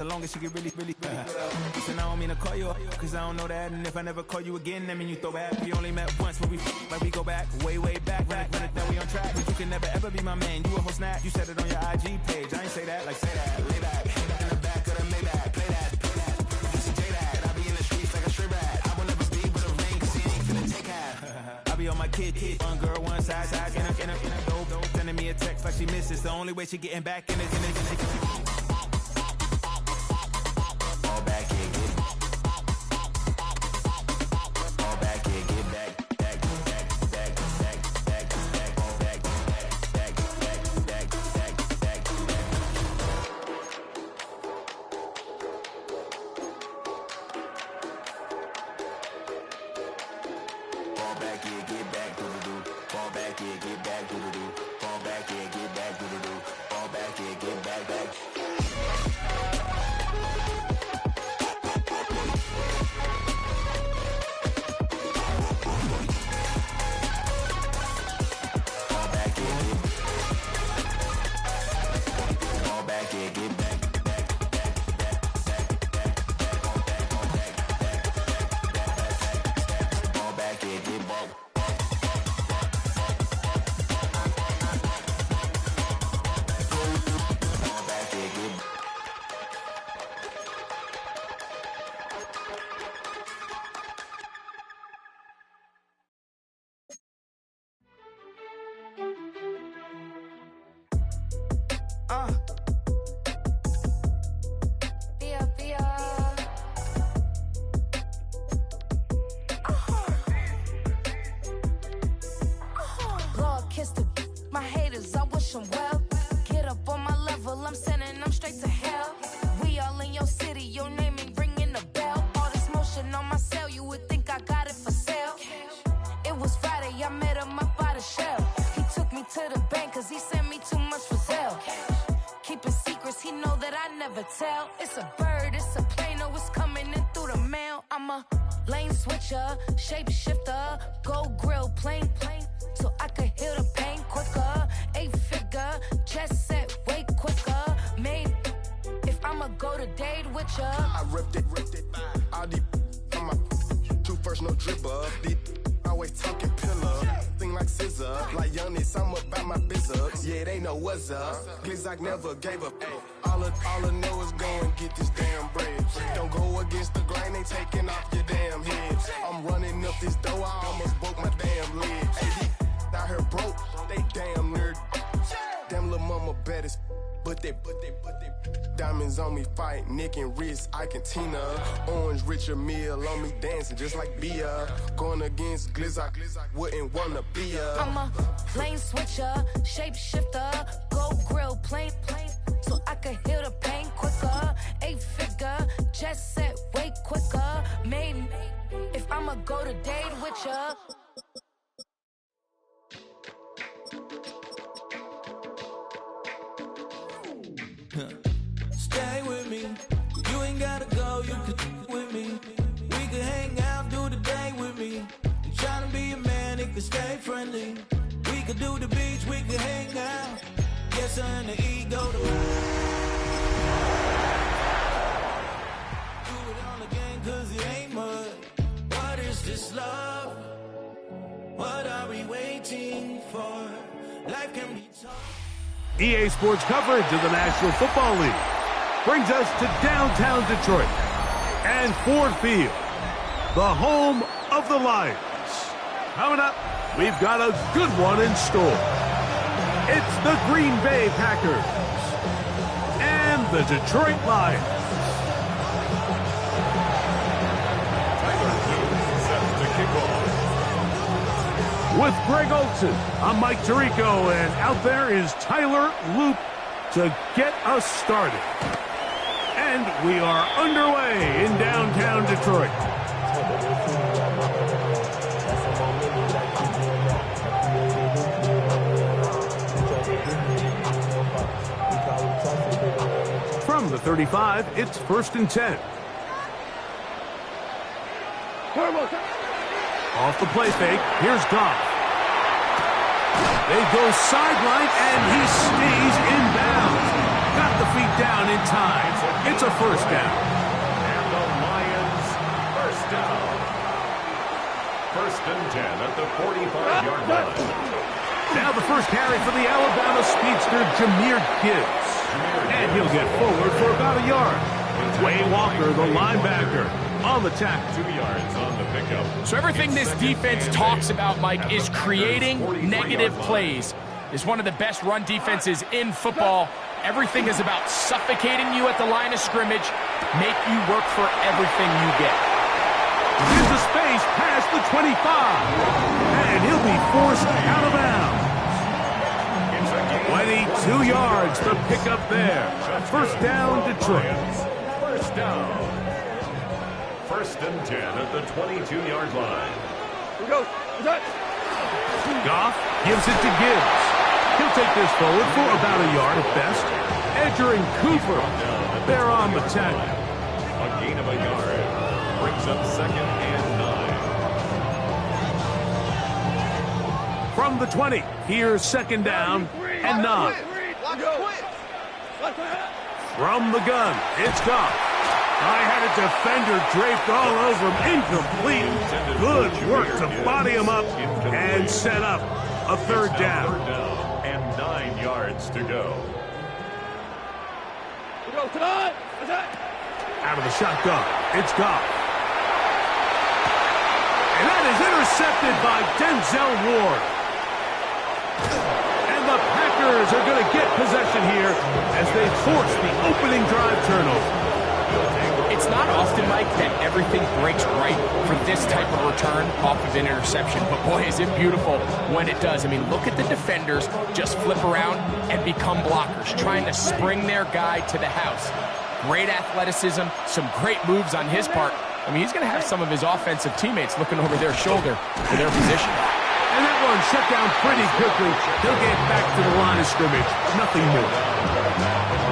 as long as she get really Listen, I don't mean to call you up, cause I don't know that. And if I never call you again, that mean you throw back. We only met once when like we go back, way back. Run it, then we on track. But you can never ever be my man. You a whole snap. You said it on your IG page. I ain't say that, like say that. Lay back, in the back of the Maybach. Play that. Say that. I be in the streets like a stray rat. I will never speak with a ring, cause he ain't finna take half. I be on my kid. One girl, one side, in a dope. Sending me a text like she misses. The only way she getting back in it. My haters, I wish them well. Get up on my level, I'm sending them straight to hell. We all in your city, your name ain't ringing the bell. All this motion on my cell, you would think I got it for sale. It was Friday, I met him up by the shell. He took me to the bank, cause he sent me too much for sale. Keeping secrets, he know that I never tell. It's a bird, it's a plane, oh, it's coming in through the mail. I'm a lane switcher, shapeshifter, go grill, plane, so I could heal the pain quicker. 8-figure, jet set, way quicker. Made, if I'ma go to date with ya. I ripped it, all these on my two first, no dribble. These always talking pillar, thing like scissor. Like youngest, I'm about my business. Yeah, they know what's up. Glizak never gave up. All I know is go and get this damn bread. Don't go against the grain, they taking off your damn head. I'm running up this door, I almost broke my damn leg. Out here broke, they damn nerd. Damn little mama bad as but they diamonds on me fight, neck and wrist, I can Tina. Orange Richard Mill on me dancing just like Bia. Going against Glizak, wouldn't wanna be ya. I'm a lane switcher, shapeshifter, go grill, plane, so I could heal the pain quicker. 8-figure, jet set, way quicker. Made, if I'ma go to date with ya. Stay with me, you ain't gotta go, you can with me. We could hang out, do the day with me. I'm trying to be a man, it could stay friendly. We could do the beach, we could hang out. Yes, and the ego to do it all again, cause it ain't mud. What is this love? What are we waiting for? Life can be tough. EA Sports coverage of the National Football League brings us to downtown Detroit and Ford Field, the home of the Lions. Coming up, we've got a good one in store. It's the Green Bay Packers and the Detroit Lions. Set to kick off. With Greg Olson, I'm Mike Tirico, and out there is Tyler Loop to get us started. And we are underway in downtown Detroit. From the 35, it's 1st and 10. Off the play fake, here's Goff. They go sideline, and he stays in bounds. Got the feet down in time. It's a first down. And the Lions first down. 1st and 10 at the 45-yard line. Now the first carry for the Alabama speedster, Jahmyr Gibbs. And he'll get forward for about a yard. Wayne Walker, the linebacker, on the tackle. 2 yards on the pickup. So everything this defense talks about, Mike, is creating negative plays. It's one of the best run defenses in football. Everything is about suffocating you at the line of scrimmage, make you work for everything you get. Into space past the 25. And he'll be forced out of bounds. 22 yards to pick up there. First down, Detroit. First down. 1st and 10 at the 22-yard line. Goff gives it to Gibbs. He'll take this forward for about a yard at best. Edger and Cooper, they're on the tackle. A gain of a yard. Brings up 2nd and 9. From the 20, here's 2nd down and 9. From the gun, it's Goff. I had a defender draped all over him, incomplete. Good work to body him up and set up a 3rd down. And 9 yards to go. Out of the shotgun, it's Goff. And that is intercepted by Denzel Ward. And the Packers are going to get possession here as they force the opening drive turnover. It's not often, Mike, that everything breaks right for this type of return off of an interception. But boy, is it beautiful when it does. I mean, look at the defenders just flip around and become blockers, trying to spring their guy to the house. Great athleticism, some great moves on his part. I mean, he's going to have some of his offensive teammates looking over their shoulder for their position. And that one shut down pretty quickly. He'll get back to the line of scrimmage. Nothing more.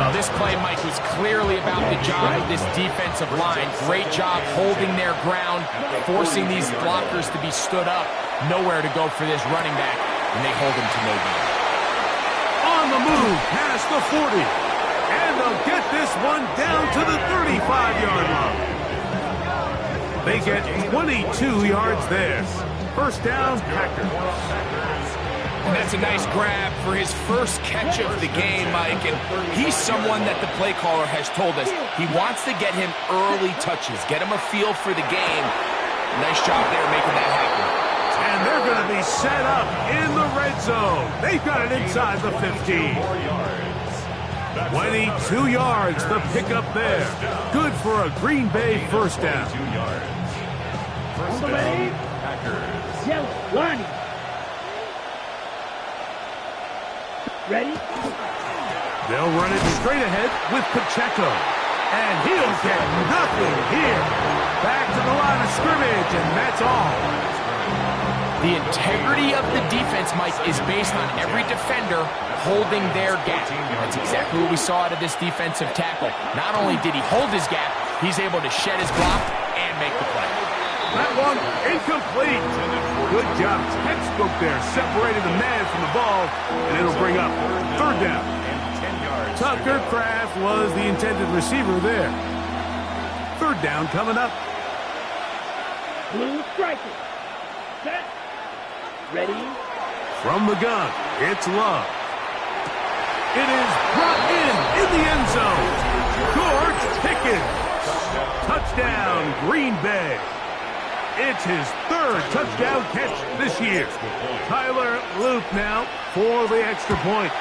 Well, this play, Mike, was clearly about the job of this defensive line. Great job holding their ground, forcing these blockers to be stood up. Nowhere to go for this running back, and they hold him to no gain. On the move, past the 40. And they'll get this one down to the 35-yard line. They get 22 yards there. First down, Packers. And that's a nice grab for his first catch of the game, Mike. And he's someone that the play caller has told us he wants to get him early touches, get him a feel for the game. Nice job there making that happen. And they're going to be set up in the red zone. They've got it inside the 15. 22 yards to pick up there. Good for a Green Bay first down. 2 yards. First down, Packers. Ready? They'll run it straight ahead with Pacheco. And he'll get nothing here. Back to the line of scrimmage, and that's all. The integrity of the defense, Mike, is based on every defender holding their gap. That's exactly what we saw out of this defensive tackle. Not only did he hold his gap, he's able to shed his block and make the play. That one incomplete. Good job. Textbook there. Separated the man from the ball, and it'll bring up 3rd down. Tucker Kraft was the intended receiver there. 3rd down coming up. Blue striker. Set. Ready? From the gun, it's Love. It is brought in the end zone. George Pickens. Touchdown, Green Bay. It's his 3rd touchdown catch this year. Tyler Loop now for the extra point.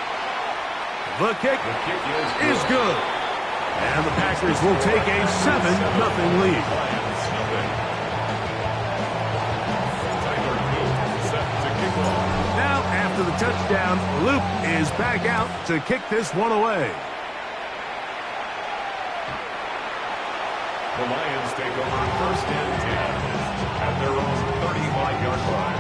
The kick is good. And the Packers will take a 7-0 lead. Now, after the touchdown, Loop is back out to kick this one away. The Lions take over 1st and 10 at their own 35-yard line.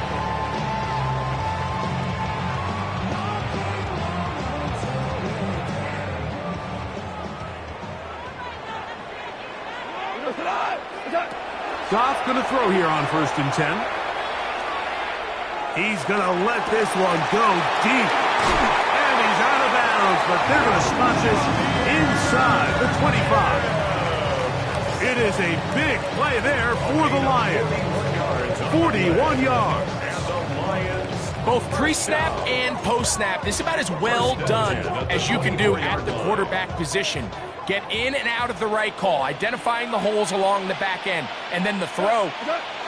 Goff going to throw here on 1st and 10. He's going to let this one go deep. And he's out of bounds, but they're going to spot this inside the 25. It is a big play there for the Lions. 41 yards. Both pre-snap and post-snap, this is about as well done as you can do at the quarterback position. Get in and out of the right call, identifying the holes along the back end, and then the throw.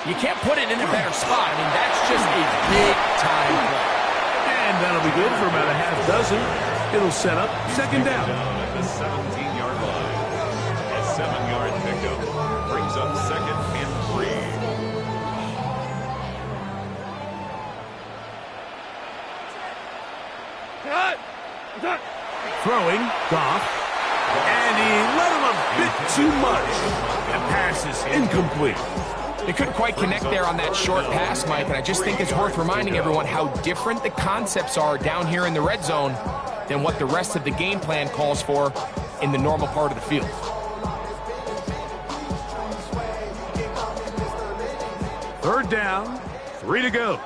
You can't put it in a better spot. I mean, that's just a big-time play. And that'll be good for about a half dozen. It'll set up second down. At the 17-yard line. A 7-yard pickup brings up second and 3. Throwing, Goff. And he let him a bit too much. The pass is incomplete. They couldn't quite connect there on that short pass, Mike, and I just think it's worth reminding everyone how different the concepts are down here in the red zone than what the rest of the game plan calls for in the normal part of the field. Third down, 3 to go.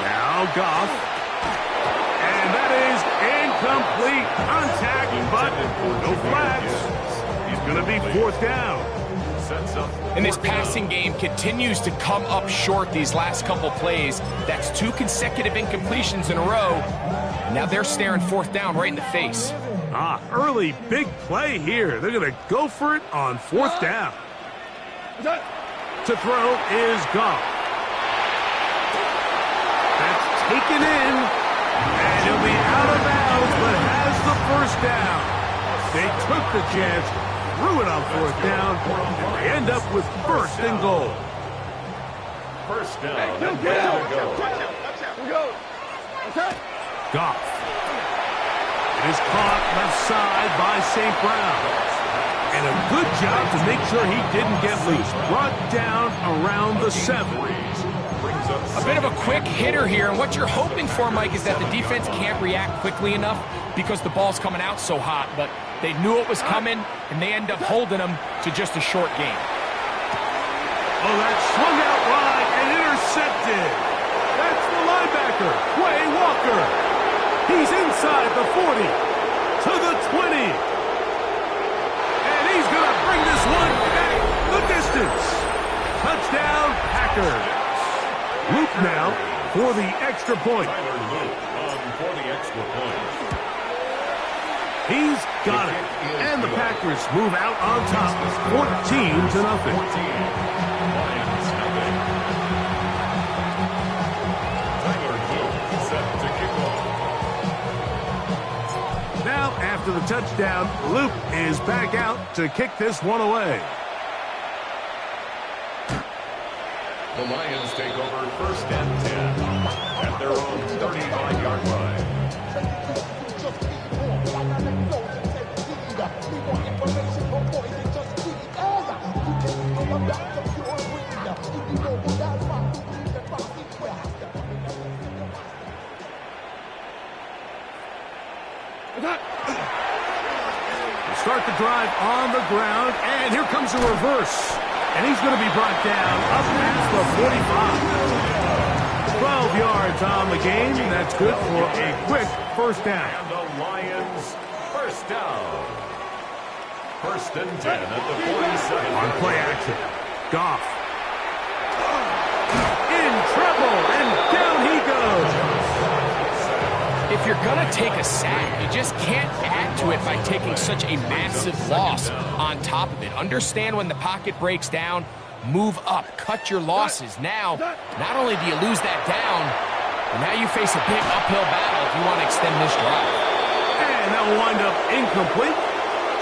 Now Goff. And that is incomplete. Contact, but no flags. He's going to be fourth down. And this passing game continues to come up short these last couple plays. That's 2 consecutive incompletions in a row. Now they're staring fourth down right in the face. Early big play here. They're going to go for it on fourth down. To throw is Goff. That's taken in. And he'll be out of bounds, but has the first down. They took the chance, threw it on fourth down, and they end up with first and goal. First down. Goff. It is caught left side by St. Brown. And a good job to make sure he didn't get loose. Brought down around the 7. A bit of a quick hitter here, and what you're hoping for, Mike, is that the defense can't react quickly enough because the ball's coming out so hot, but they knew it was coming, and they end up holding them to just a short game. Oh, that swung out wide and intercepted. That's the linebacker, Quay Walker. He's inside the 40 to the 20. And he's going to bring this one back the distance. Touchdown, Packers. Luke now for the extra point. For the extra point. He's got it. And the Packers move out on top, 14-0. Lions nothing. Tyler Luke set to kick off. Now, after the touchdown, Luke is back out to kick this one away. The Lions take over first and 10 at their own 35-yard line. Start the drive on the ground, and here comes a reverse. And he's going to be brought down up past the 45. 12 yards on the game. That's good for a quick first down. And the Lions first down. First and 10 at the 47. On play action. Goff. In trouble, and down he goes. If you're going to take a sack, you just can't add to it by taking such a massive loss on top of it. Understand when the pocket breaks down, move up, cut your losses. Now, not only do you lose that down, but now you face a big uphill battle if you want to extend this drive. And that will wind up incomplete.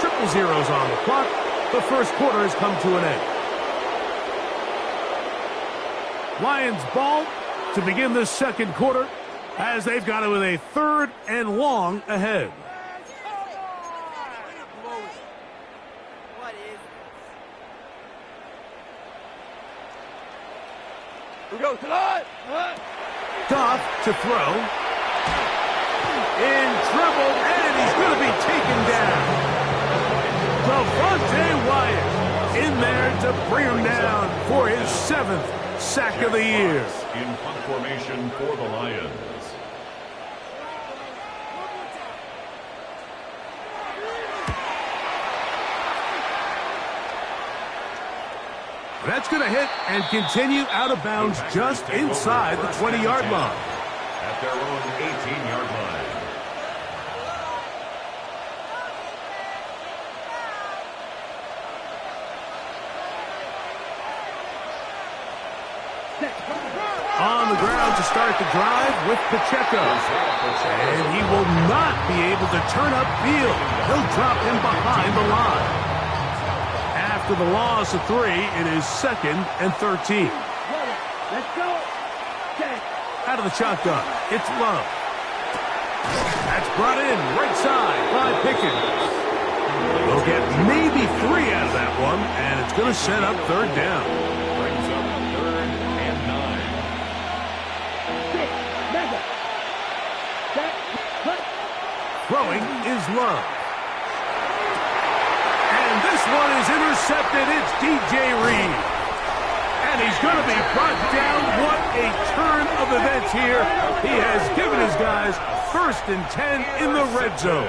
0-0 on the clock. The first quarter has come to an end. Lions ball to begin this second quarter, as they've got it with a 3rd and long ahead. We go tonight. Goff to throw. In trouble, and he's going to be taken down. Devontae Wyatt in there to bring him down for his 7th sack of the year. In punt formation for the Lions. That's going to hit and continue out of bounds just inside the 20-yard line. At their own 18-yard line. On the ground to start the drive with Pacheco. And he will not be able to turn upfield. He'll drop him behind the line. After the loss of 3, it is 2nd and 13. Let's go. Out of the shotgun, it's Love. That's brought in right side by Pickens. They'll get maybe 3 out of that one, and it's going to set up 3rd down. Brings up 3rd and 9. Throwing is Love. And this one is intercepted. It's DJ Reed. And he's going to be brought down. What a turn of events here. He has given his guys 1st and 10 in the red zone.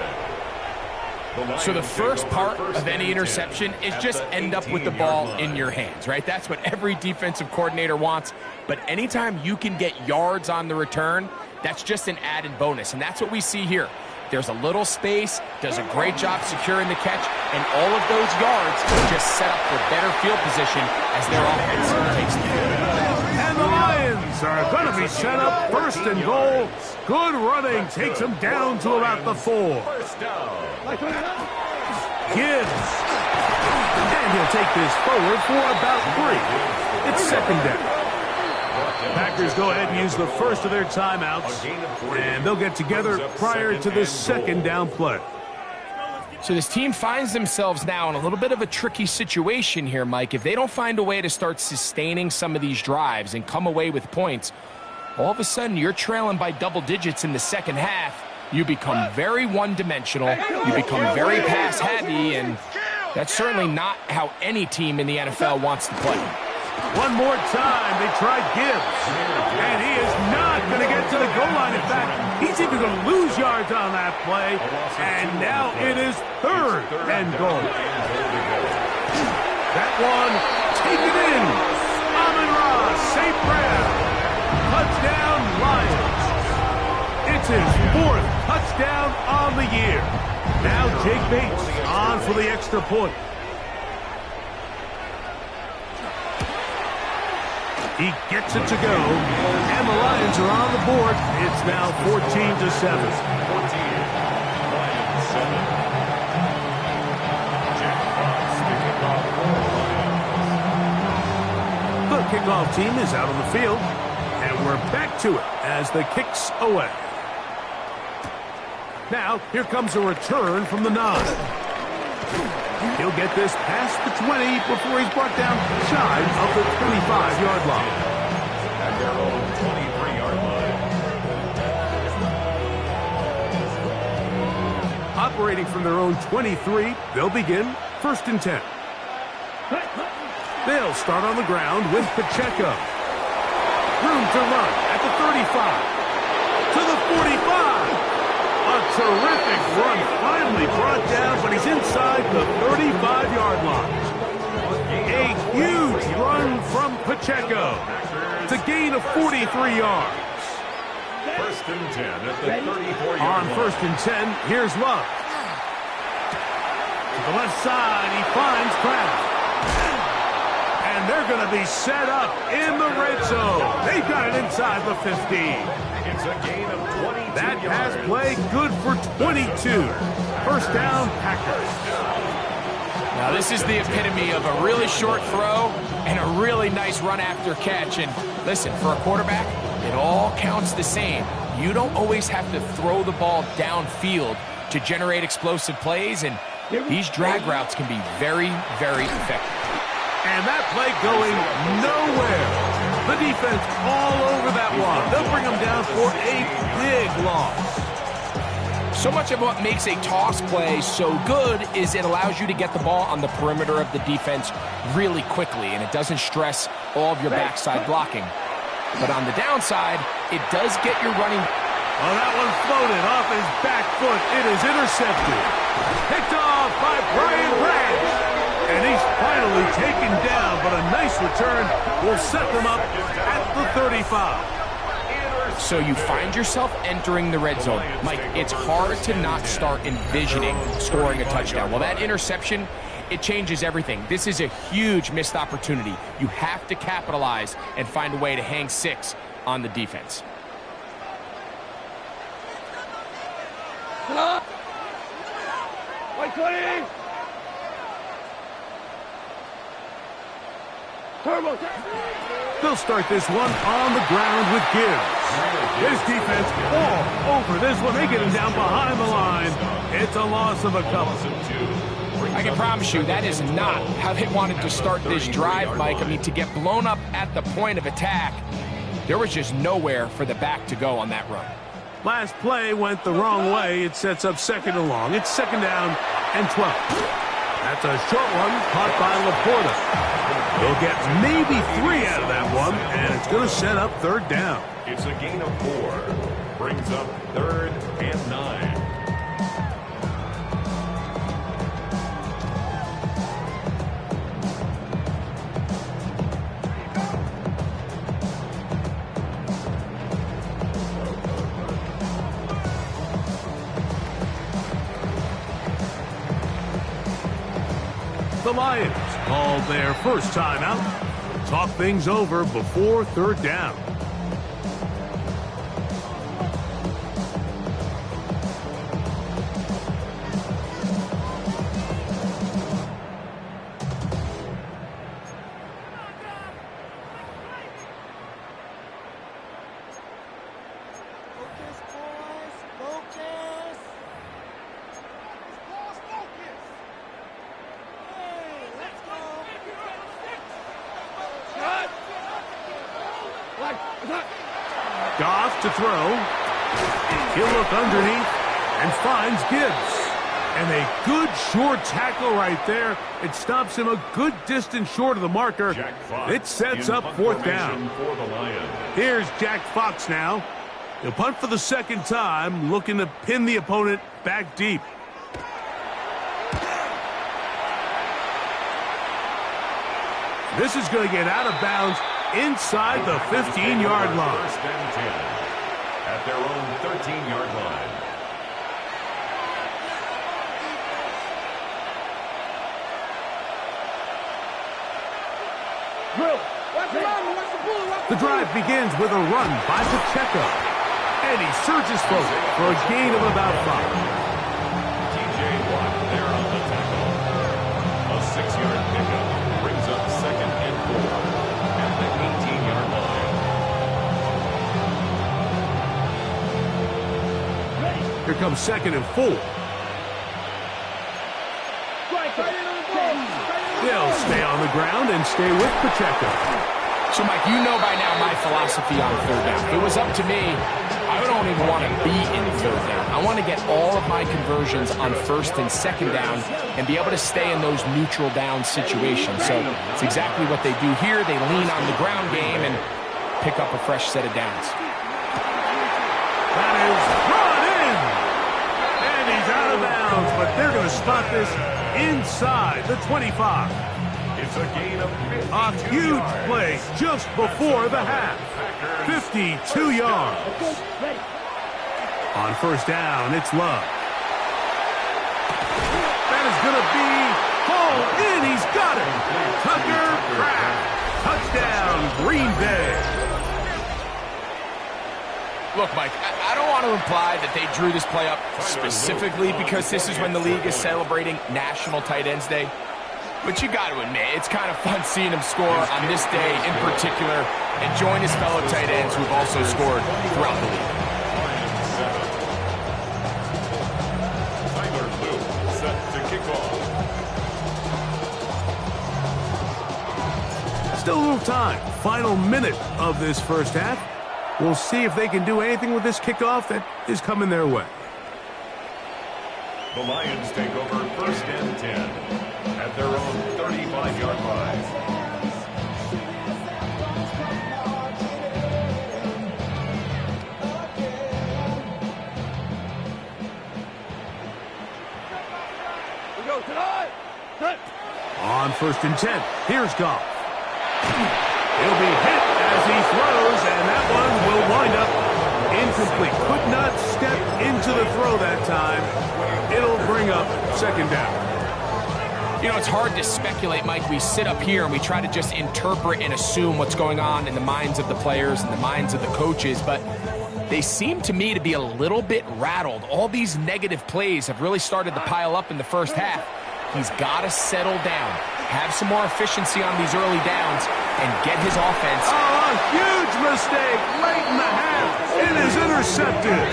So the first part of any interception is just end up with the ball in your hands, right? That's what every defensive coordinator wants. But anytime you can get yards on the return, that's just an added bonus. And that's what we see here. There's a little space, does a great job securing the catch, and all of those yards just set up for better field position as their offense takes the field. And the Lions are going to be set up 1st and goal. Good running takes them down to about the 4. Gibbs. And he'll take this forward for about 3. It's 2nd down. Packers go ahead and use the first of their timeouts, and they'll get together prior to the 2nd down play. So this team finds themselves now in a little bit of a tricky situation here, Mike. If they don't find a way to start sustaining some of these drives and come away with points, all of a sudden you're trailing by double digits in the second half. You become very one-dimensional, you become very pass-heavy, and that's certainly not how any team in the NFL wants to play. One more time, they tried Gibbs, and he is not going to get to the goal line. In fact, he's even going to lose yards on that play, and now it is 3rd and goal. That one, taken in. Amon-Ra, St. Brown, touchdown Lions. It's his 4th touchdown on the year. Now Jake Bates on for the extra point. He gets it to go, and the Lions are on the board. It's now 14-7. 14, Lions 7. Jack Fox, the kickoff team is out on the field, and we're back to it as the kick's away. Now, here comes a return from the 9. He'll get this past the 20 before he's brought down shy of the 25-yard line. At their own 23-yard line. Operating from their own 23, they'll begin 1st and 10. They'll start on the ground with Pacheco. Room to run at the 35. To the 45. A terrific run finally brought down, but he's inside the 35-yard line. A huge run from Pacheco to gain of 43 yards. 1st and 10 at the 34-yard line. On 1st and 10, here's Love. To the left side, he finds Kraft. And they're going to be set up in the red zone. They've got it inside the 15. It's a gain of 22 That pass yards. play good for 22. 1st down, Packers. Now this is the epitome of a really short throw and a really nice run after catch. And listen, for a quarterback, it all counts the same. You don't always have to throw the ball downfield to generate explosive plays, and these drag routes can be very, very effective. And that play going nowhere. The defense all over that one. They'll bring them down for a big loss. So much of what makes a toss play so good is it allows you to get the ball on the perimeter of the defense really quickly, and it doesn't stress all of your backside blocking. But on the downside, it does get your running. Oh, that one floated off his back foot. It is intercepted. Picked off by Brian Branch. And he's finally taken down, but a nice return. return will set them up at the 35. So you find yourself entering the red zone. Mike, it's hard to not start envisioning scoring a touchdown. Well, that interception, it changes everything. This is a huge missed opportunity. You have to capitalize and find a way to hang 6 on the defense. White 20! Turbo! They'll start this one on the ground with Gibbs. His defense all over this one. They get him down behind the line. It's a loss of a couple. I can promise you that is not how they wanted to start this drive, Mike. I mean, to get blown up at the point of attack, there was just nowhere for the back to go on that run. Last play went the wrong way. It sets up 2nd and long. It's 2nd down and 12. That's a short one caught by Laporta. He'll get maybe 3 out of that one, and it's going to set up 3rd down. It's a gain of 4. Brings up 3rd and 9. The Lions called their first timeout. Talk things over before 3rd down. Goff to throw. He'll look underneath and finds Gibbs. And a good short tackle right there. It stops him a good distance short of the marker. It sets up 4th down. Here's Jack Fox now. He'll punt for the 2nd time, looking to pin the opponent back deep. This is going to get out of bounds inside the 15-yard line. 1st and 10 at their own 13-yard line. The drive begins with a run by Pacheco. And he surges forward for a gain of about 5. TJ Watt there on the tackle. A 6-yard pickup brings up 2nd and 4 at the 18-yard line. Here comes 2nd and 4. They'll stay on the ground and stay with Pacheco. So, Mike, you know by now my philosophy on 3rd down. If it was up to me, I don't even want to be in 3rd down. I want to get all of my conversions on 1st and 2nd down and be able to stay in those neutral down situations. So it's exactly what they do here. They lean on the ground game and pick up a fresh set of downs. That is brought in. And he's out of bounds, but they're going to spot this inside the 25. It's a gain of 52 A huge yards. play just before the half. 52 yards. On 1st down, it's Love. That is going to be hauled in. He's got it. Tucker Kraft. Touchdown, Green Bay. Look, Mike, I don't want to imply that they drew this play up specifically because this is when the league is celebrating National Tight Ends Day. But you got to admit, it's kind of fun seeing him score on this day in particular and join his fellow tight ends who've also scored throughout the league. Tyler Luke set to kick off. Still a little time. Final minute of this 1st half. We'll see if they can do anything with this kickoff that is coming their way. The Lions take over 1st and 10 at their own 35-yard line. We go tonight. On 1st and 10, here's Goff. He'll be hit as he throws, and that one will wind up incomplete. Could not step into the throw that time. It'll bring up second down. You know, it's hard to speculate, Mike. We sit up here and we try to just interpret and assume what's going on in the minds of the players and the minds of the coaches, but they seem to me to be a little bit rattled. All these negative plays have really started to pile up in the first half. He's got to settle down, have some more efficiency on these early downs, and get his offense. Oh, a huge mistake late in the half. It is intercepted.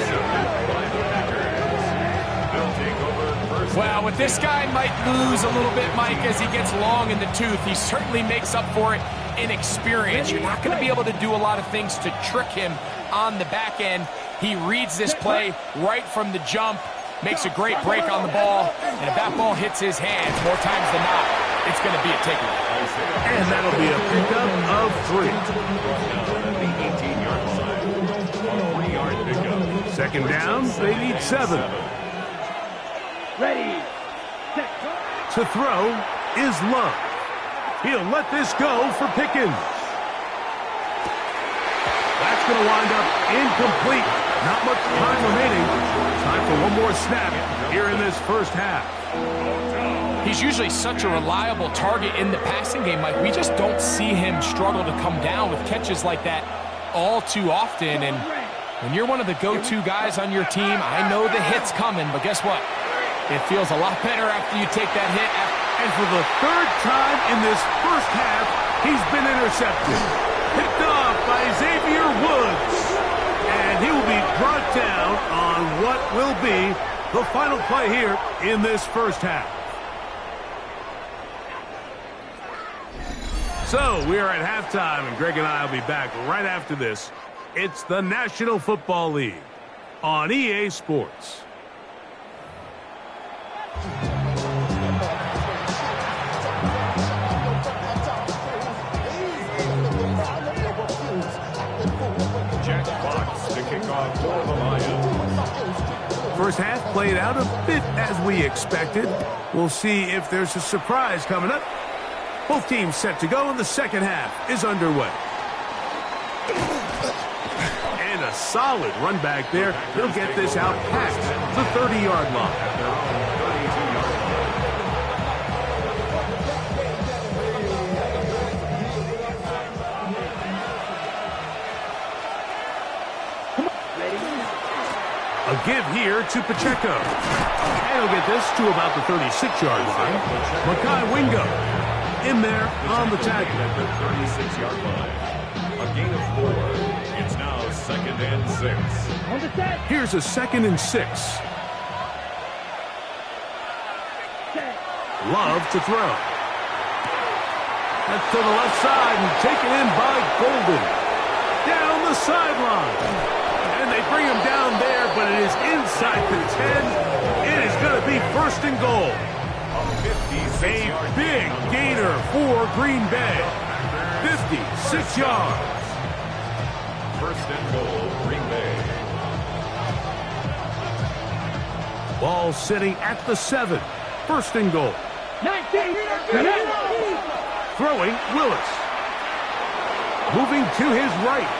Well, what this guy might lose a little bit, Mike, as he gets long in the tooth, he certainly makes up for it in experience. You're not going to be able to do a lot of things to trick him on the back end. He reads this play right from the jump, makes a great break on the ball, and if that ball hits his hands more times than not, it's going to be a takeaway. And that'll be a pickup of 3. Second down, they need 7. Ready. To throw is Love. He'll let this go for Pickens. That's going to wind up incomplete. Not much time remaining. Time for one more snap here in this first half. He's usually such a reliable target in the passing game, Mike. We just don't see him struggle to come down with catches like that all too often. And when you're one of the go-to guys on your team, I know the hit's coming, but guess what? It feels a lot better after you take that hit. And for the third time in this first half, he's been intercepted. Picked off by Xavier Woods. And he will be brought down on what will be the final play here in this first half. So we are at halftime, and Greg and I will be back right after this. It's the National Football League on EA Sports. Jack Fox to kick off for the Lions. First half played out a bit as we expected. We'll see if there's a surprise coming up. Both teams set to go, and the second half is underway. And a solid run back there. He'll get this out past the 30-yard line. A give here to Pacheco. And he'll get this to about the 36-yard line. Makai Wingo in there on the tackle. At the 36-yard line. A gain of 4. It's now 2nd and 6. Here's a 2nd and 6. Love to throw. That's to the left side and taken in by Golden. Down the sideline. And they bring him down there, but it is inside the 10. It is going to be 1st and goal. A big gainer for Green Bay. 56 yards. 1st and goal, Green Bay. Ball sitting at the 7. 1st and goal. 19. Throwing, Willis. Moving to his right.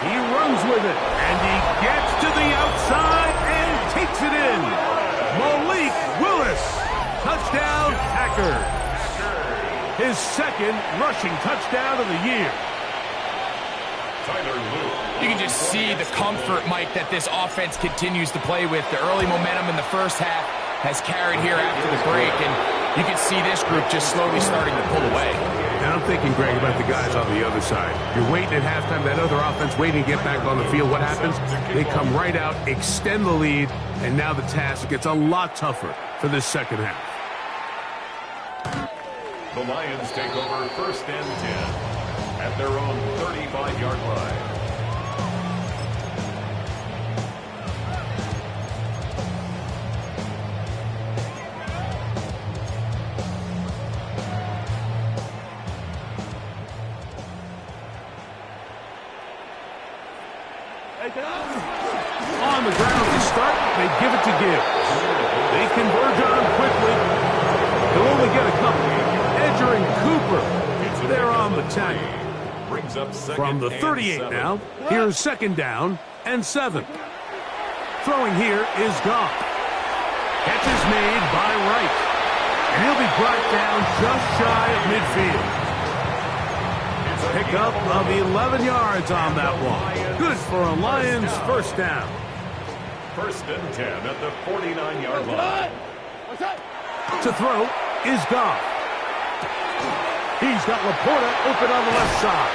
He runs with it, and he gets to the outside and takes it in. Malik Willis, touchdown Packers. His 2nd rushing touchdown of the year. You can just see the comfort, Mike, that this offense continues to play with. The early momentum in the first half has carried here after the break, and you can see this group just slowly starting to pull away. And I'm thinking, Greg, about the guys on the other side. You're waiting at halftime, that other offense waiting to get back on the field. What happens? They come right out, extend the lead, and now the task gets a lot tougher for this second half. The Lions take over 1st and 10 at their own 35-yard line. On the ground to start, they give it to Gibbs. They converge on quickly. They'll only get a couple. Edger and Cooper They're on the tackle. Brings up second From the 38 and 7. now, here's 2nd down and 7. Throwing here is Goff. Catch is made by Wright. And he'll be brought down just shy of midfield. Pickup of 11 yards on that one. Good for a Lions first down. 1st and 10 at the 49-yard line. To throw is Goff. He's got Laporta open on the left side.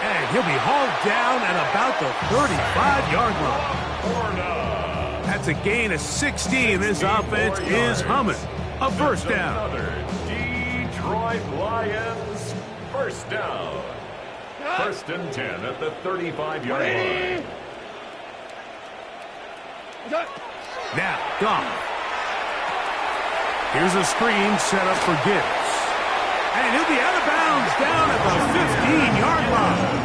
And he'll be hauled down at about the 35-yard line. That's a gain of 16. This offense is humming. A first down. Another Detroit Lions first down. 1st and 10 at the 35-yard line. Now, Goff. Here's a screen set up for Gibbs. And he'll be out of bounds down at the 15-yard line.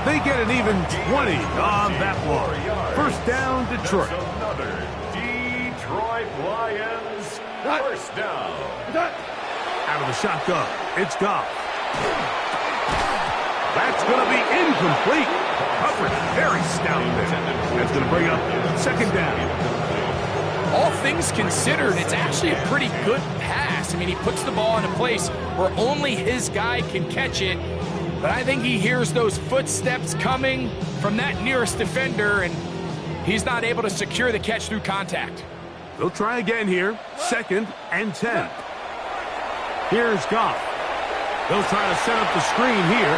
They get an even 20 on that one. First down, Detroit. Another Detroit Lions first down. Out of the shotgun, it's Goff. That's going to be incomplete. Coverage very stout there. That's going to bring up 2nd down. All things considered, it's actually a pretty good pass. I mean, he puts the ball in a place where only his guy can catch it. But I think he hears those footsteps coming from that nearest defender, and he's not able to secure the catch through contact. They'll try again here. 2nd and 10. Here's Goff. They'll try to set up the screen here.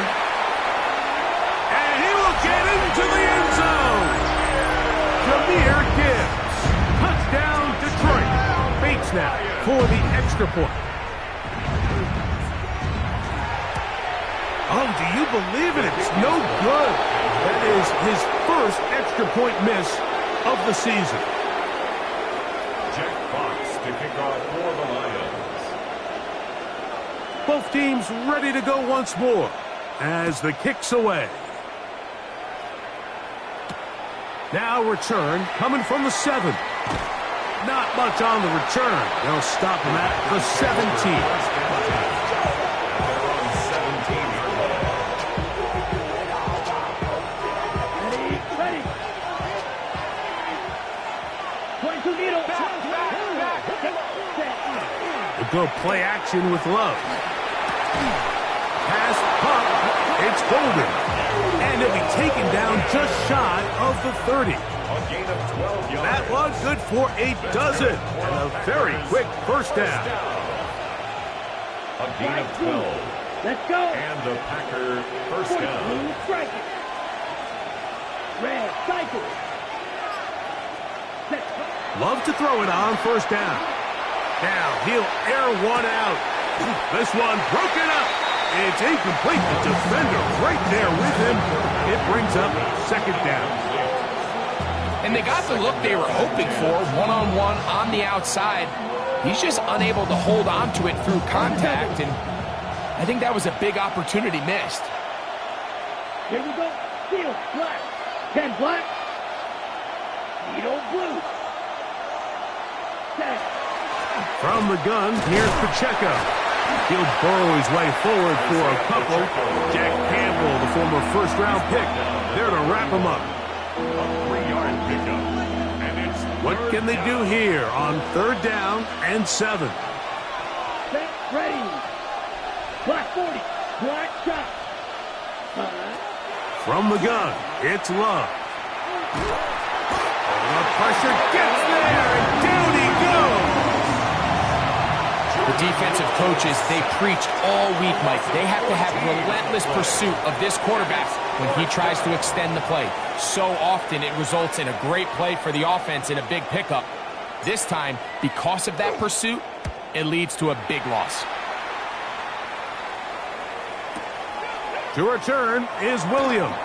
And he will get into the end zone. Jahmyr Gibbs. Touchdown, Detroit. Bates now for the extra point. Oh, do you believe it? It's no good. That is his first extra point miss of the season. Jack Fox to kick off for the Lions. Both teams ready to go once more as the kick's away. Now return coming from the 7. Not much on the return. They'll stop him at the 17. Go play action with Love. Pass, pump, it's golden. And he'll be taken down just shy of the 30. A gain of 12 yards. That was good for a dozen. And a very quick first down. A gain of 12. Let's go. And the Packer first down. Strike it. Red, cycle. Love to throw it on first down. Now he'll air one out. This one broken up. It's incomplete. The defender right there with him. It brings up 2nd down. And they got the look they were hoping for, one-on-one on the outside. He's just unable to hold on to it through contact, and I think that was a big opportunity missed. Here we go. Field, black. 10 black. Needle blue. 10. From the gun, here's Pacheco. He'll burrow his way forward for a couple. Jack Campbell, the former first-round pick, there to wrap him up. A 3-yard pickup. And it's What can they do here on 3rd down and 7? Set, ready. Black 40. Black shot. From the gun, it's Love. The pressure gets there, and down he goes. The defensive coaches, they preach all week, Mike. They have to have relentless pursuit of this quarterback when he tries to extend the play. So often it results in a great play for the offense and a big pickup. This time, because of that pursuit, it leads to a big loss. To return is Williams.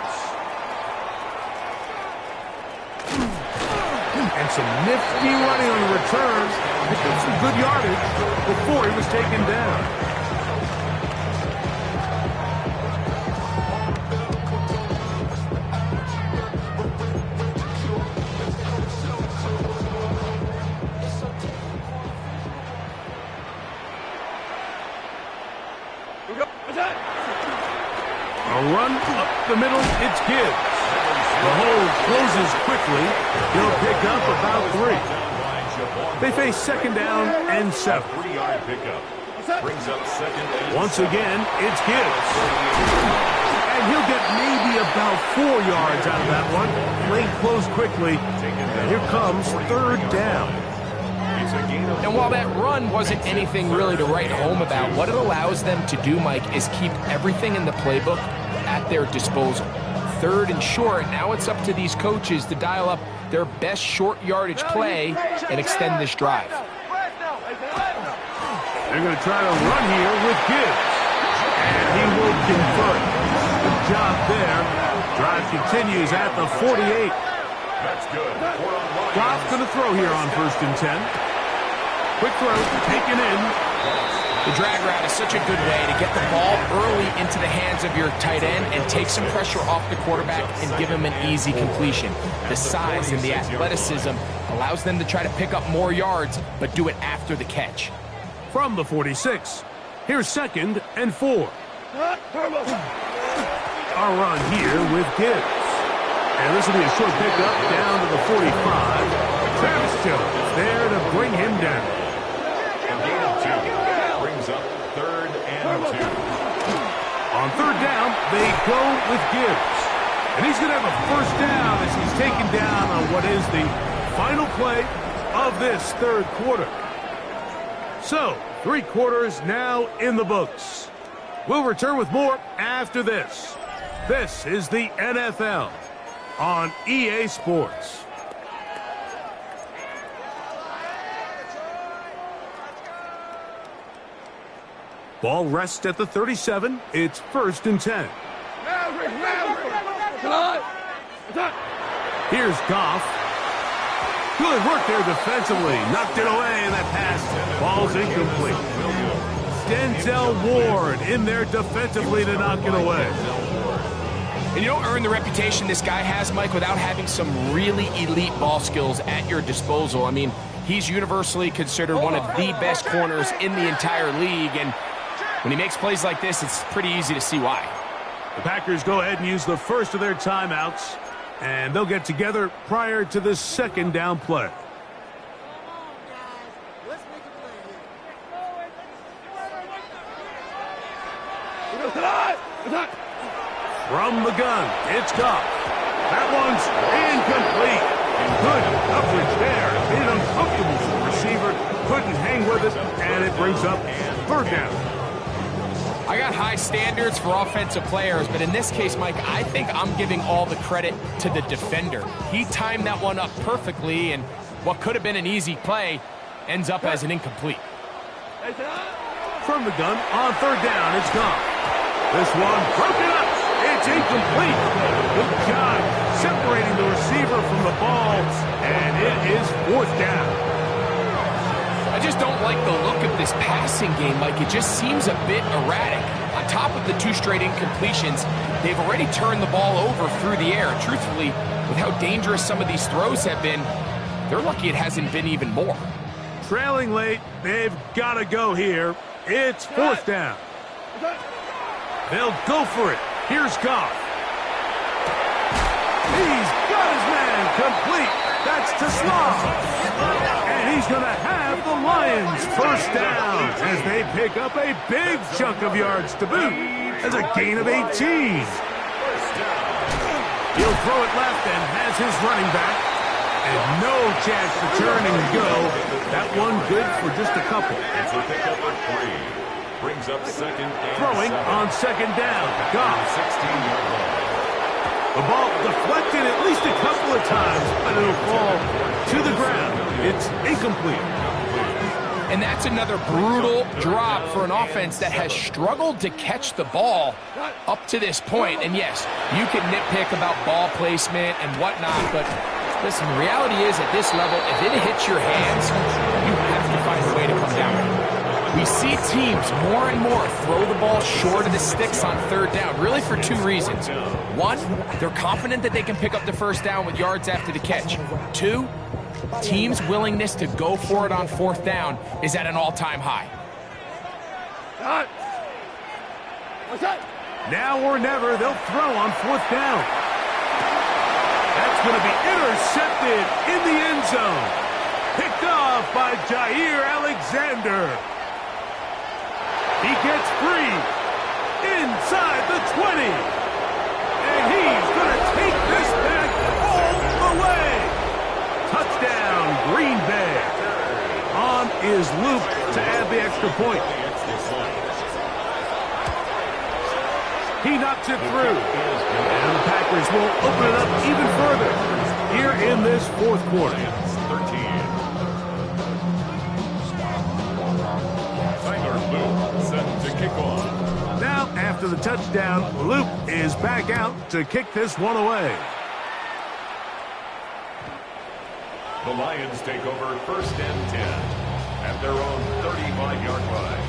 And some nifty running on the return. Picked up some good yardage before he was taken down. Here we go. A run up the middle, it's Gibbs. The hole closes quickly. He'll pick up about 3. They face second down and 7. 3-yard pickup. Brings up second and Once again, it's Gibbs. And he'll get maybe about 4 yards out of that one. Lane closed quickly. And here comes third down. And while that run wasn't anything really to write home about, what it allows them to do, Mike, is keep everything in the playbook at their disposal. Third and short, now it's up to these coaches to dial up their best short yardage play and extend this drive. They're going to try to run here with Gibbs. And he will convert. Good job there. Drive continues at the 48. That's good. Goff's going to throw here on 1st and 10. Quick throw, taken in. The drag route is such a good way to get the ball early into the hands of your tight end and take some pressure off the quarterback and give him an easy completion. The size and the athleticism allows them to try to pick up more yards, but do it after the catch. From the 46, here's 2nd and 4. A run here with Gibbs. And this will be a short pickup down to the 45. Travis Jones there to bring him down. A gain of 2. Brings up 3rd and 2. On 3rd down, they go with Gibbs. And he's going to have a 1st down as he's taken down on what is the final play of this 3rd quarter. So, 3 quarters now in the books. We'll return with more after this. This is the NFL on EA Sports. Ball rests at the 37. It's 1st and 10. Here's Goff. Good work there defensively. Knocked it away, and that pass ball's incomplete. Denzel Ward in there defensively to knock it away. And you don't earn the reputation this guy has, Mike, without having some really elite ball skills at your disposal. I mean, he's universally considered one of the best corners in the entire league, and when he makes plays like this, it's pretty easy to see why. The Packers go ahead and use the first of their timeouts, and they'll get together prior to the 2nd down play. From the gun, it's Goff. That one's incomplete. Good coverage there. Made it uncomfortable for the receiver. Couldn't hang with it, and it brings up 3rd down. I got high standards for offensive players, but in this case, Mike, I think I'm giving all the credit to the defender. He timed that one up perfectly, and what could have been an easy play ends up as an incomplete. From the gun, on 3rd down, it's Goff. This one broken up. It's incomplete. Good job separating the receiver from the ball, and it is 4th down. I just don't like the look of this passing game, Mike. It just seems a bit erratic. On top of the 2 straight incompletions, they've already turned the ball over through the air. Truthfully, with how dangerous some of these throws have been, they're lucky it hasn't been even more. Trailing late, they've got to go here. It's 4th down. They'll go for it. Here's Goff. He's got his man complete. That's to Slav. And he's going to have the Lions 1st down as they pick up a big chunk of yards to boot. As a gain of 18. He'll throw it left and has his running back. And no chance to turn and go. That one good for just a couple. It's a pickup of 3. Brings up 2nd and Throwing 7. on 2nd down. Goff. 16-yard line. The ball deflected at least a couple of times, but it'll fall to the ground. It's incomplete. And that's another brutal drop for an offense that has struggled to catch the ball up to this point. And yes, you can nitpick about ball placement and whatnot, but listen, the reality is at this level, if it hits your hands, you have to find a way to come down with it. We see teams more and more throw the ball short of the sticks on 3rd down, really for 2 reasons. 1, they're confident that they can pick up the 1st down with yards after the catch. 2, teams' willingness to go for it on 4th down is at an all-time high. Now or never, they'll throw on 4th down. That's going to be intercepted in the end zone. Picked off by Jair Alexander. He gets free inside the 20. And he's going to take this back all the way. Touchdown, Green Bay. On is Luke to add the extra point. He knocks it through. And the Packers will open it up even further here in this 4th quarter. 13. Tyler Luke set to kick off. Now, after the touchdown, Luke is back out to kick this one away. The Lions take over 1st and 10 at their own 35-yard line.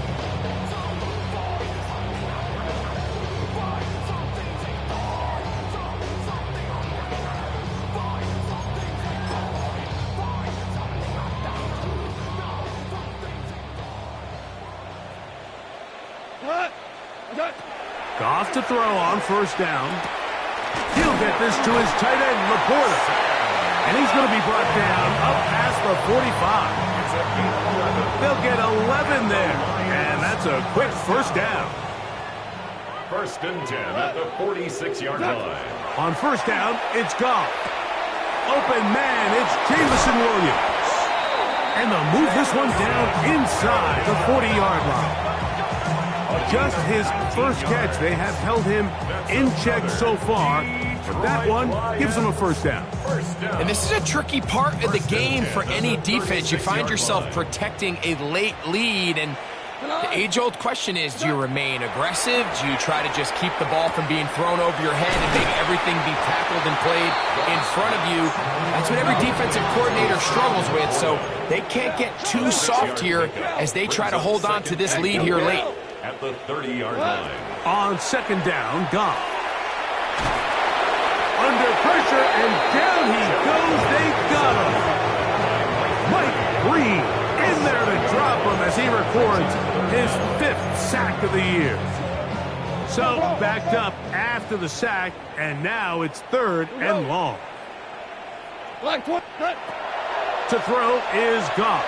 Goff to throw on 1st down. He'll get this to his tight end, Laporta. And he's going to be brought down up past the 45. They'll get 11 there. And that's a quick 1st down. 1st and 10 at the 46-yard line. On 1st down, it's Goff. Open man, it's Jameson Williams. And they'll move this one down inside the 40-yard line. Just his first catch. They have held him in check so far. But that one gives them a 1st down. And this is a tricky part of the game for any defense. You find yourself protecting a late lead, and the age-old question is, do you remain aggressive? Do you try to just keep the ball from being thrown over your head and make everything be tackled and played in front of you? That's what every defensive coordinator struggles with, so they can't get too soft here as they try to hold on to this lead here late. At the 30-yard line. On 2nd down, Goff. Under pressure, and down he goes. They got him. Mike Green in there to drop him as he records his 5th sack of the year. So backed up after the sack, and now it's 3rd and long. To throw is Goff.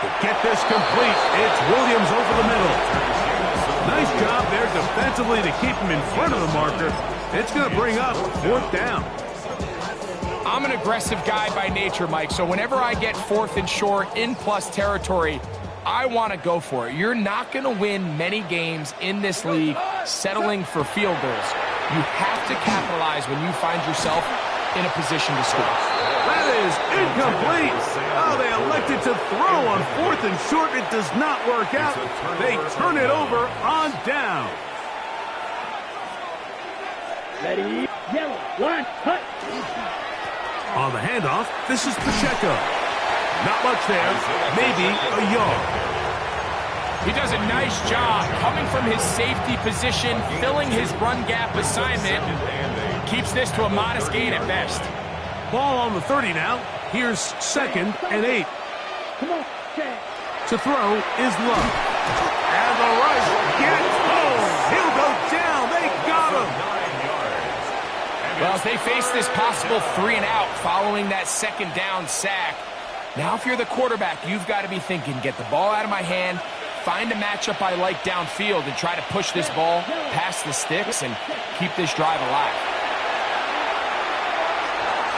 To get this complete, it's Williams over the middle. Nice job there defensively to keep him in front of the marker. It's going to bring up 4th down. I'm an aggressive guy by nature, Mike, so whenever I get 4th and short in plus territory, I want to go for it. You're not going to win many games in this league settling for field goals. You have to capitalize when you find yourself in a position to score. That is incomplete. Oh, they elected to throw on 4th and short. It does not work out. They turn it over on down. Ready, yellow, line, cut. On the handoff, this is Pacheco. Not much there, maybe a yard. He does a nice job coming from his safety position, filling his run gap assignment. Keeps this to a modest gain at best. Ball on the 30 now. Here's 2nd and 8. Come on, Chad. To throw is Love. And the rush gets home. He'll go down. They got him. Well, as they face this possible 3 and out following that 2nd down sack, now if you're the quarterback, you've got to be thinking, get the ball out of my hand, find a matchup I like downfield, and try to push this ball past the sticks and keep this drive alive.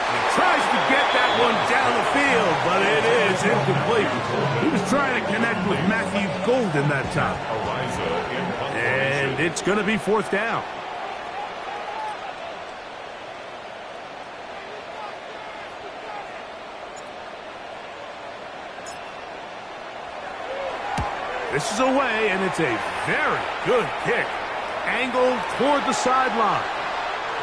He tries to get that one down the field, but it is incomplete. He was trying to connect with Matthew Golden that time. And it's going to be 4th down. This is away, and it's a very good kick. Angled toward the sideline.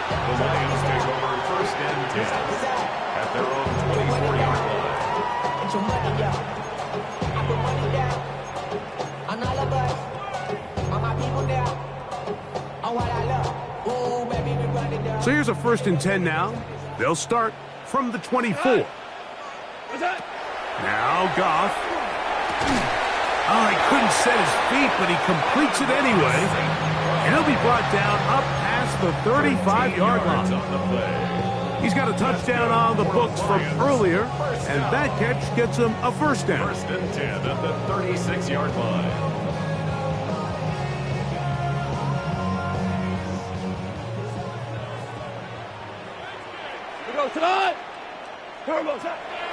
The Lions take over 1st and 10 at their own 24-yard line. Put your money down. I put money down. On all of us. On my people down. On what I love. Ooh, baby, we run it down. So here's a 1st and 10 now. They'll start from the 24. Now Goff. Oh, he couldn't set his feet, but he completes it anyway. And he'll be brought down up past the 35-yard line. He's got a touchdown on the books from earlier, and that catch gets him a first down. First and 10 at the 36-yard line.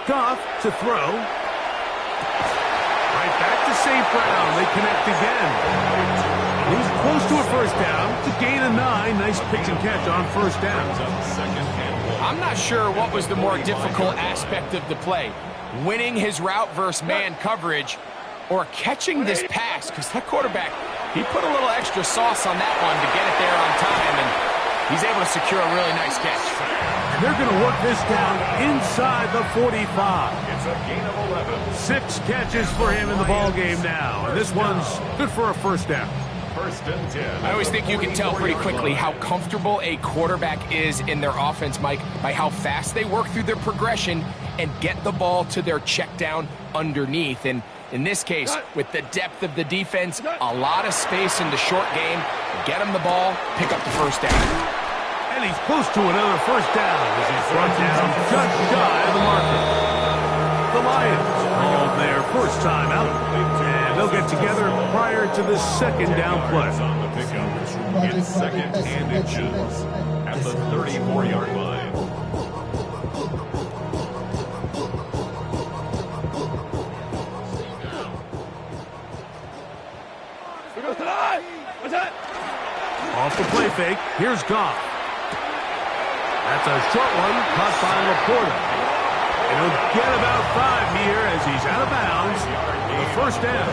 Goff to throw. Right back to St. Brown. They connect again. He's close to a first down. To gain a 9. Nice pitch and catch on first down. I'm not sure what was the more difficult aspect of the play. Winning his route versus man coverage or catching this pass, because that quarterback, he put a little extra sauce on that one to get it there on time, and he's able to secure a really nice catch. And they're going to work this down inside the 45. It's a gain of 11. 6 catches for him in the ball game now, and this one's good for a first down. First and 10. I always think you can tell pretty quickly how comfortable a quarterback is in their offense, Mike, by how fast they work through their progression and get the ball to their check down underneath. And in this case, with the depth of the defense, a lot of space in the short game, get them the ball, pick up the first down. And he's close to another first down as he's brought down just shy of the marker. The Lions called their first time out, and they'll get together prior to the second down play. On the pickup. It's second and inches at the 34-yard line. Off the play fake, here's Goff. That's a short one, caught by Laporta. And he'll get about 5 here as he's out of bounds. The first down.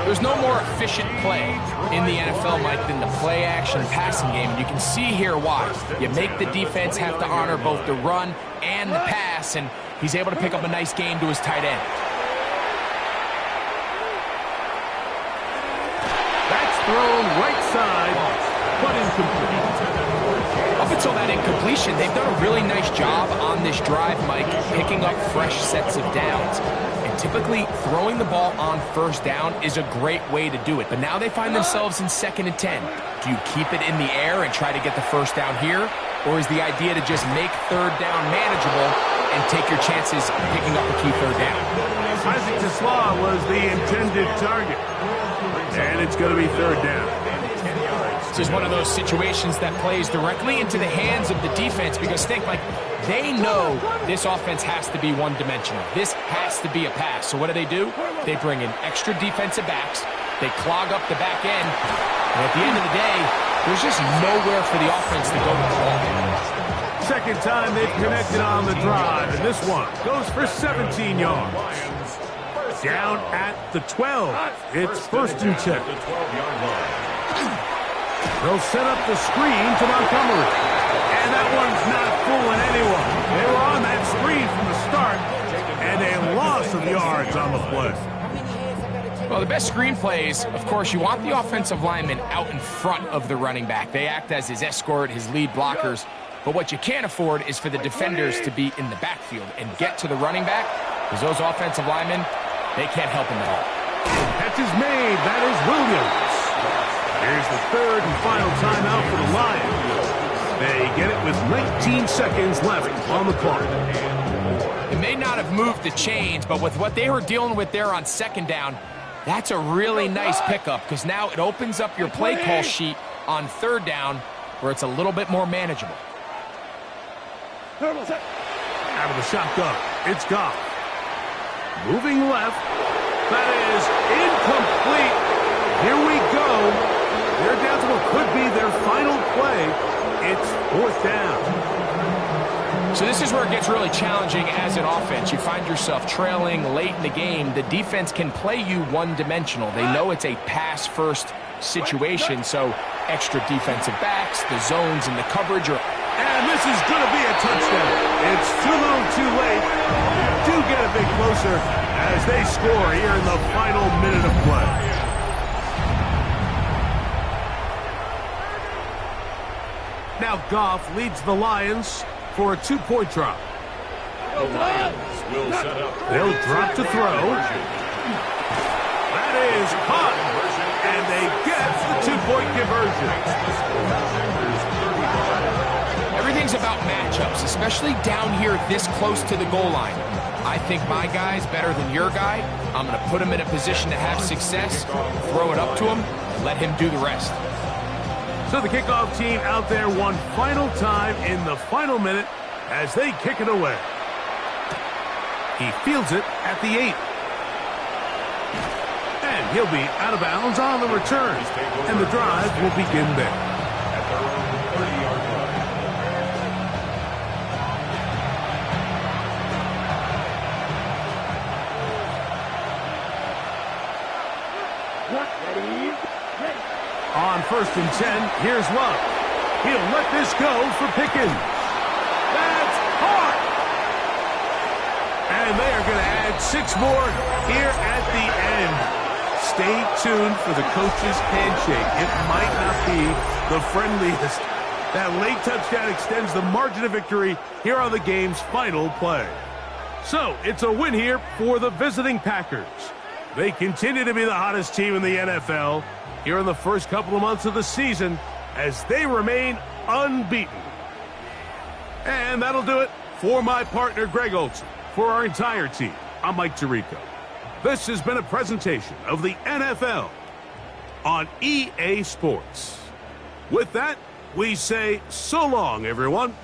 There's no more efficient play in the NFL, Mike, than the play-action passing game. And you can see here why. You make the defense have to honor both the run and the pass, and he's able to pick up a nice gain to his tight end. That's thrown right side, but incomplete. Up until that incompletion, they've done a really nice job on this drive, Mike, picking up fresh sets of downs. And typically, throwing the ball on first down is a great way to do it. But now they find themselves in 2nd and 10. Do you keep it in the air and try to get the first down here? Or is the idea to just make third down manageable and take your chances picking up a key third down? Isaac Tesla was the intended target. And it's going to be third down. This is one of those situations that plays directly into the hands of the defense because think, like, they know this offense has to be one-dimensional. This has to be a pass. So what do? They bring in extra defensive backs. They clog up the back end. And at the end of the day, there's just nowhere for the offense to go with the ball. Second time they've connected on the drive, and this one goes for 17 yards. Down at the 12. It's first and 10. They'll set up the screen to Montgomery. And that one's not fooling anyone. They were on that screen from the start, and a loss of yards on the play. Well, the best screen plays, of course, you want the offensive lineman out in front of the running back. They act as his escort, his lead blockers. But what you can't afford is for the defenders to be in the backfield and get to the running back, because those offensive linemen, they can't help him at all. Catch is made. That is Williams. Here's the third and final timeout for the Lions. They get it with 19 seconds left on the clock. It may not have moved the chains, but with what they were dealing with there on second down, that's a really nice pickup because now it opens up your play call sheet on third down where it's a little bit more manageable. Out of the shotgun, it's Goff. Moving left. That is incomplete. Here we go. They're down to what could be their final play. It's fourth down. So this is where it gets really challenging as an offense. You find yourself trailing late in the game. The defense can play you one-dimensional. They know it's a pass-first situation, so extra defensive backs, the zones, and the coverage are... And this is going to be a touchdown. It's too little too late. Do get a bit closer as they score here in the final minute of play. Now Goff leads the Lions for a 2-point drop. The Lions will set up. They'll drop to throw. is caught, and they get the two-point conversion. Everything's about matchups, especially down here this close to the goal line. I think my guy's better than your guy. I'm going to put him in a position to have success, throw it up to him, let him do the rest. So the kickoff team out there one final time in the final minute as they kick it away. He fields it at the 8. And he'll be out of bounds on the return. And the drive will begin there. At their own 30-yard line. On 1st and 10, here's Love. He'll let this go for Pickens. That's hard. And they are going to add 6 more here at the end. Stay tuned for the coach's handshake. It might not be the friendliest. That late touchdown extends the margin of victory here on the game's final play. So it's a win here for the visiting Packers. They continue to be the hottest team in the NFL here in the first couple of months of the season as they remain unbeaten. And that'll do it for my partner, Greg Olson. For our entire team, I'm Mike Tirico. This has been a presentation of the NFL on EA Sports. With that, we say so long, everyone.